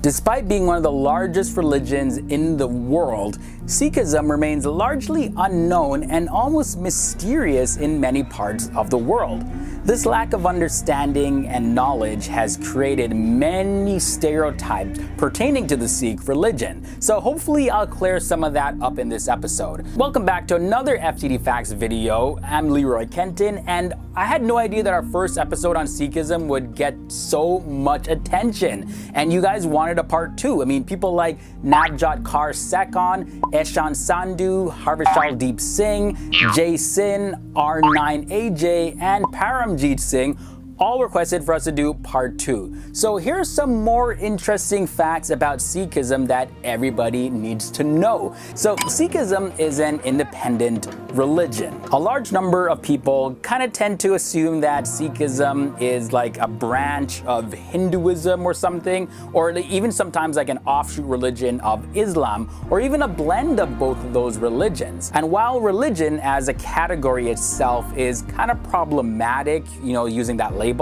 Despite being one of the largest religions in the world, Sikhism remains largely unknown and almost mysterious in many parts of the world. This lack of understanding and knowledge has created many stereotypes pertaining to the Sikh religion, so hopefully I'll clear some of that up in this episode. Welcome back to another FTD Facts video. I'm Leroy Kenton, and I had no idea that our first episode on Sikhism would get so much attention, and you guys wanted a part 2. I mean, people like Navjot Kaur Sekon, Eshan Sandhu, Harvishal Deep Singh, Jay Sin, R9AJ, and Paramjit Singh all requested for us to do part 2. So here's some more interesting facts about Sikhism that everybody needs to know. So Sikhism is an independent religion. A large number of people kind of tend to assume that Sikhism is like a branch of Hinduism or something, or even sometimes like an offshoot religion of Islam, or even a blend of both of those religions. And while religion as a category itself is kind of problematic, using that label,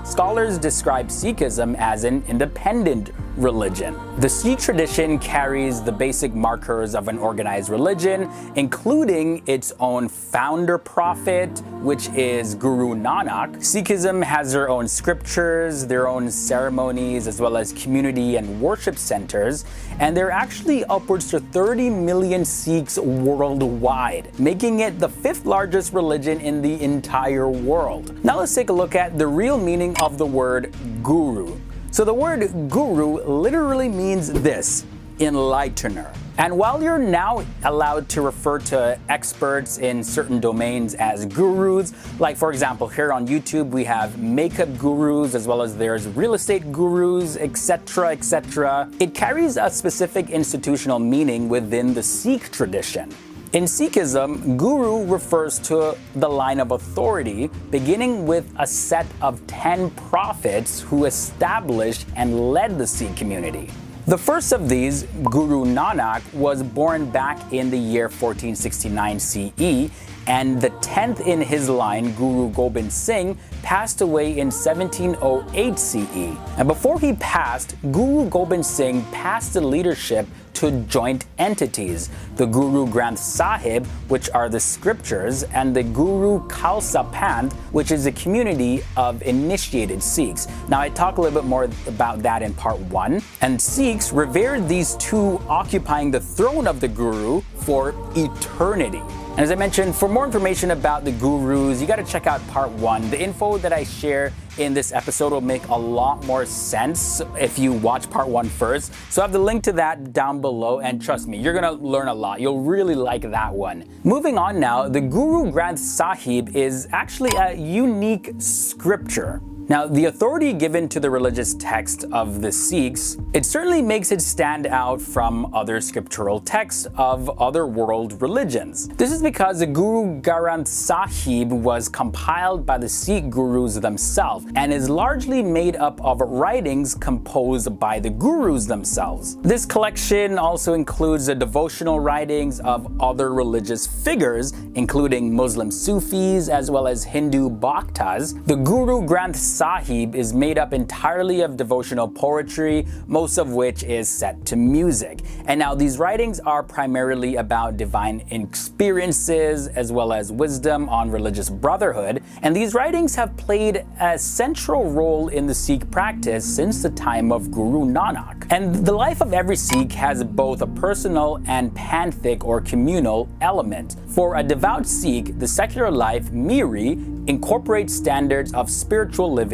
scholars describe Sikhism as an independent religion. The Sikh tradition carries the basic markers of an organized religion, including its own founder prophet, which is Guru Nanak. Sikhism has their own scriptures, their own ceremonies, as well as community and worship centers, and there are actually upwards to 30 million Sikhs worldwide, making it the 5th largest religion in the entire world. Now let's take a look at the real meaning of the word guru. So the word guru literally means this: enlightener. And while you're now allowed to refer to experts in certain domains as gurus, like for example here on YouTube we have makeup gurus, as well as there's real estate gurus, etc., etc., it carries a specific institutional meaning within the Sikh tradition. In Sikhism, guru refers to the line of authority, beginning with a set of 10 prophets who established and led the Sikh community. The first of these, Guru Nanak, was born back in the year 1469 CE, and the 10th in his line, Guru Gobind Singh, passed away in 1708 CE. And before he passed, Guru Gobind Singh passed the leadership to joint entities, the Guru Granth Sahib, which are the scriptures, and the Guru Khalsa Panth, which is a community of initiated Sikhs. Now I talk a little bit more about that in part 1, and Sikhs revered these two occupying the throne of the Guru for eternity. And as I mentioned, for more information about the gurus, you got to check out part 1. The info that I share in this episode will make a lot more sense if you watch part 1 first. So I have the link to that down below, and trust me, you're gonna learn a lot. You'll really like that one. Moving on now, the Guru Granth Sahib is actually a unique scripture. Now, the authority given to the religious text of the Sikhs, it certainly makes it stand out from other scriptural texts of other world religions. This is because the Guru Granth Sahib was compiled by the Sikh gurus themselves and is largely made up of writings composed by the gurus themselves. This collection also includes the devotional writings of other religious figures, including Muslim Sufis as well as Hindu Bhaktas. The Guru Granth Sahib is made up entirely of devotional poetry, most of which is set to music. And now these writings are primarily about divine experiences as well as wisdom on religious brotherhood, and these writings have played a central role in the Sikh practice since the time of Guru Nanak. And the life of every Sikh has both a personal and panthic or communal element. For a devout Sikh, the secular life, Miri, incorporates standards of spiritual living,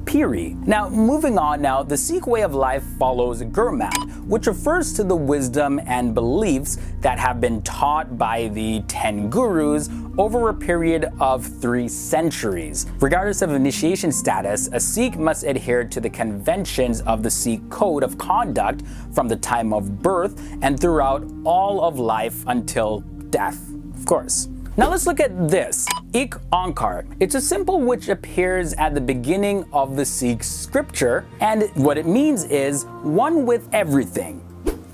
Piri. Now, moving on now, the Sikh way of life follows Gurmat, which refers to the wisdom and beliefs that have been taught by the 10 gurus over a period of 3 centuries. Regardless of initiation status, a Sikh must adhere to the conventions of the Sikh code of conduct from the time of birth and throughout all of life until death, of course. Now let's look at this, Ik Onkar. It's a symbol which appears at the beginning of the Sikh scripture, and what it means is one with everything.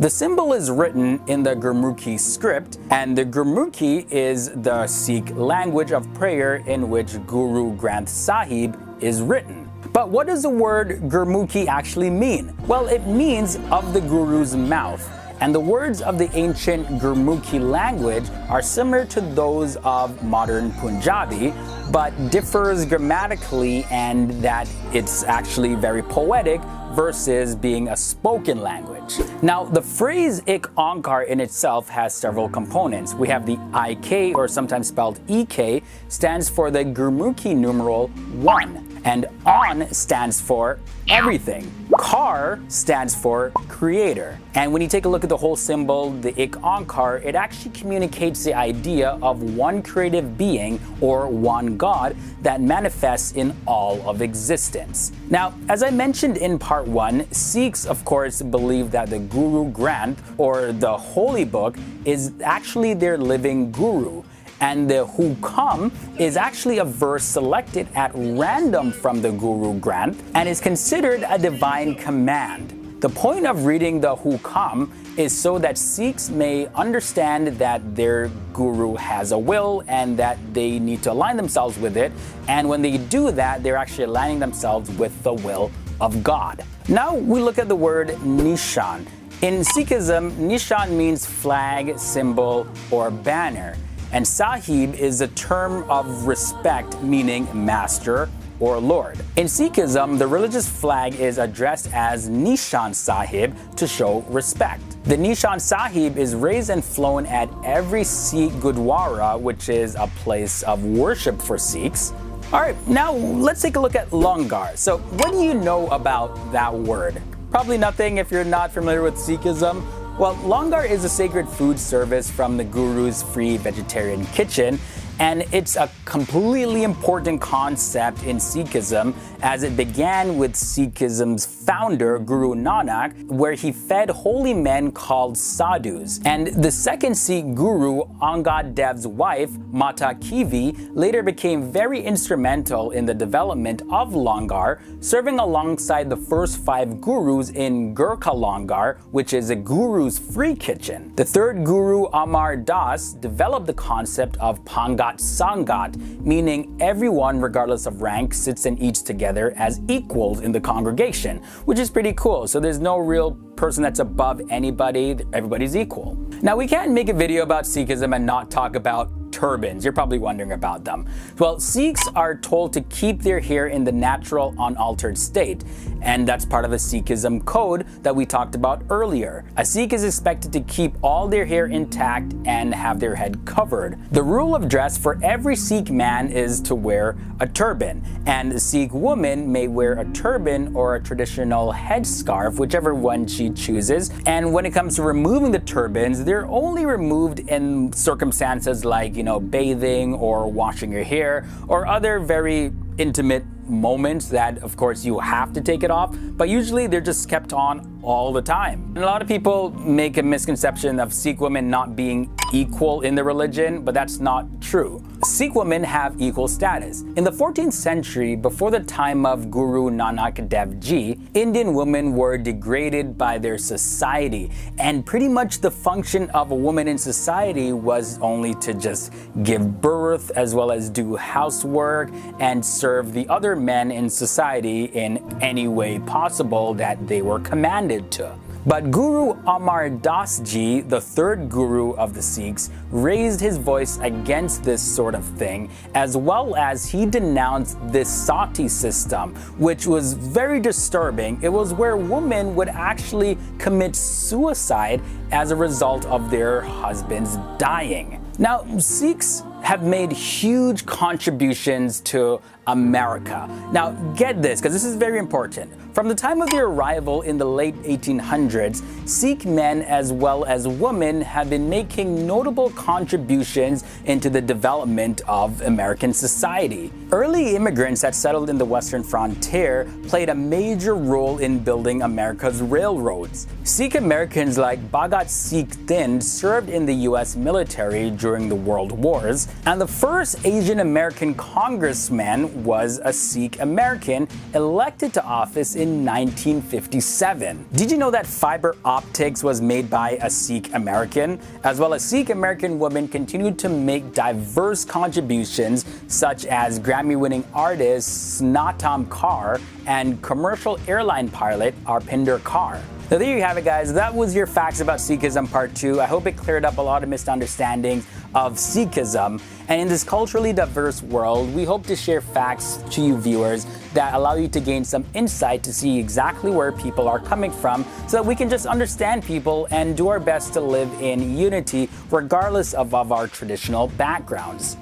The symbol is written in the Gurmukhi script, and the Gurmukhi is the Sikh language of prayer in which Guru Granth Sahib is written. But what does the word Gurmukhi actually mean? Well, it means of the Guru's mouth. And the words of the ancient Gurmukhi language are similar to those of modern Punjabi, but differs grammatically and that it's actually very poetic versus being a spoken language. Now, the phrase Ik Onkar in itself has several components. We have the IK, or sometimes spelled EK, stands for the Gurmukhi numeral 1. And On stands for everything. Kar stands for creator. And when you take a look at the whole symbol, the Ik Onkar, it actually communicates the idea of one creative being or one God that manifests in all of existence. Now, as I mentioned in part 1, Sikhs, of course, believe that the Guru Granth, or the holy book, is actually their living guru. And the Hukam is actually a verse selected at random from the Guru Granth and is considered a divine command. The point of reading the Hukam is so that Sikhs may understand that their Guru has a will and that they need to align themselves with it. And when they do that, they're actually aligning themselves with the will of God. Now we look at the word Nishan. In Sikhism, Nishan means flag, symbol, or banner. And Sahib is a term of respect, meaning master or lord. In Sikhism, the religious flag is addressed as Nishan Sahib to show respect. The Nishan Sahib is raised and flown at every Sikh Gurdwara, which is a place of worship for Sikhs. Alright, now let's take a look at Langar. So what do you know about that word? Probably nothing if you're not familiar with Sikhism. Well, Langar is a sacred food service from the Guru's free vegetarian kitchen, and it's a completely important concept in Sikhism as it began with Sikhism's founder, Guru Nanak, where he fed holy men called sadhus. And the second Sikh Guru, Angad Dev's wife, Mata Kivi, later became very instrumental in the development of Langar, serving alongside the first 5 Gurus in Gurkha Langar, which is a Guru's free kitchen. The third Guru, Amar Das, developed the concept of Pangat Sangat, meaning everyone, regardless of rank, sits and eats together as equals in the congregation, which is pretty cool. So there's no real person that's above anybody, everybody's equal. Now, we can't make a video about Sikhism and not talk about turbans. You're probably wondering about them. Well, Sikhs are told to keep their hair in the natural, unaltered state, and that's part of the Sikhism code that we talked about earlier. A Sikh is expected to keep all their hair intact and have their head covered. The rule of dress for every Sikh man is to wear a turban, and the Sikh woman may wear a turban or a traditional headscarf, whichever one she chooses. And when it comes to removing the turbans, they're only removed in circumstances like, bathing or washing your hair or other very intimate moments that, of course, you have to take it off, but usually they're just kept on all the time. And a lot of people make a misconception of Sikh women not being equal in the religion, but that's not true. Sikh women have equal status. In the 14th century, before the time of Guru Nanak Dev Ji, Indian women were degraded by their society, and pretty much the function of a woman in society was only to just give birth as well as do housework and serve the other men in society in any way possible that they were commanded to. But Guru Amar Das Ji, the third Guru of the Sikhs, raised his voice against this sort of thing, as well as he denounced this sati system, which was very disturbing. It was where women would actually commit suicide as a result of their husbands dying. Now, Sikhs have made huge contributions to America. Now, get this, because this is very important. From the time of their arrival in the late 1800s, Sikh men as well as women have been making notable contributions into the development of American society. Early immigrants that settled in the western frontier played a major role in building America's railroads. Sikh Americans like Bhagat Singh Thind served in the US military during the World Wars, religions. And the first Asian American congressman was a Sikh American elected to office in 1957. Did you know that fiber optics was made by a Sikh American? As well as Sikh American women continued to make diverse contributions such as Grammy-winning artist Snatam Kaur and commercial airline pilot Arpinder Kaur. Now there you have it, guys. That was your facts about Sikhism part 2. I hope it cleared up a lot of misunderstandings of Sikhism. And in this culturally diverse world, we hope to share facts to you viewers that allow you to gain some insight to see exactly where people are coming from so that we can just understand people and do our best to live in unity regardless of our traditional backgrounds.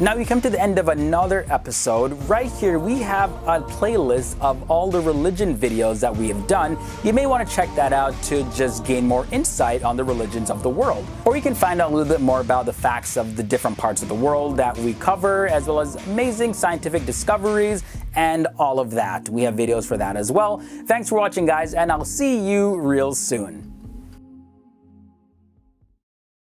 Now we come to the end of another episode. Right here we have a playlist of all the religion videos that we have done. You may want to check that out to just gain more insight on the religions of the world. Or you can find out a little bit more about the facts of the different parts of the world that we cover, as well as amazing scientific discoveries and all of that. We have videos for that as well. Thanks for watching, guys, and I'll see you real soon.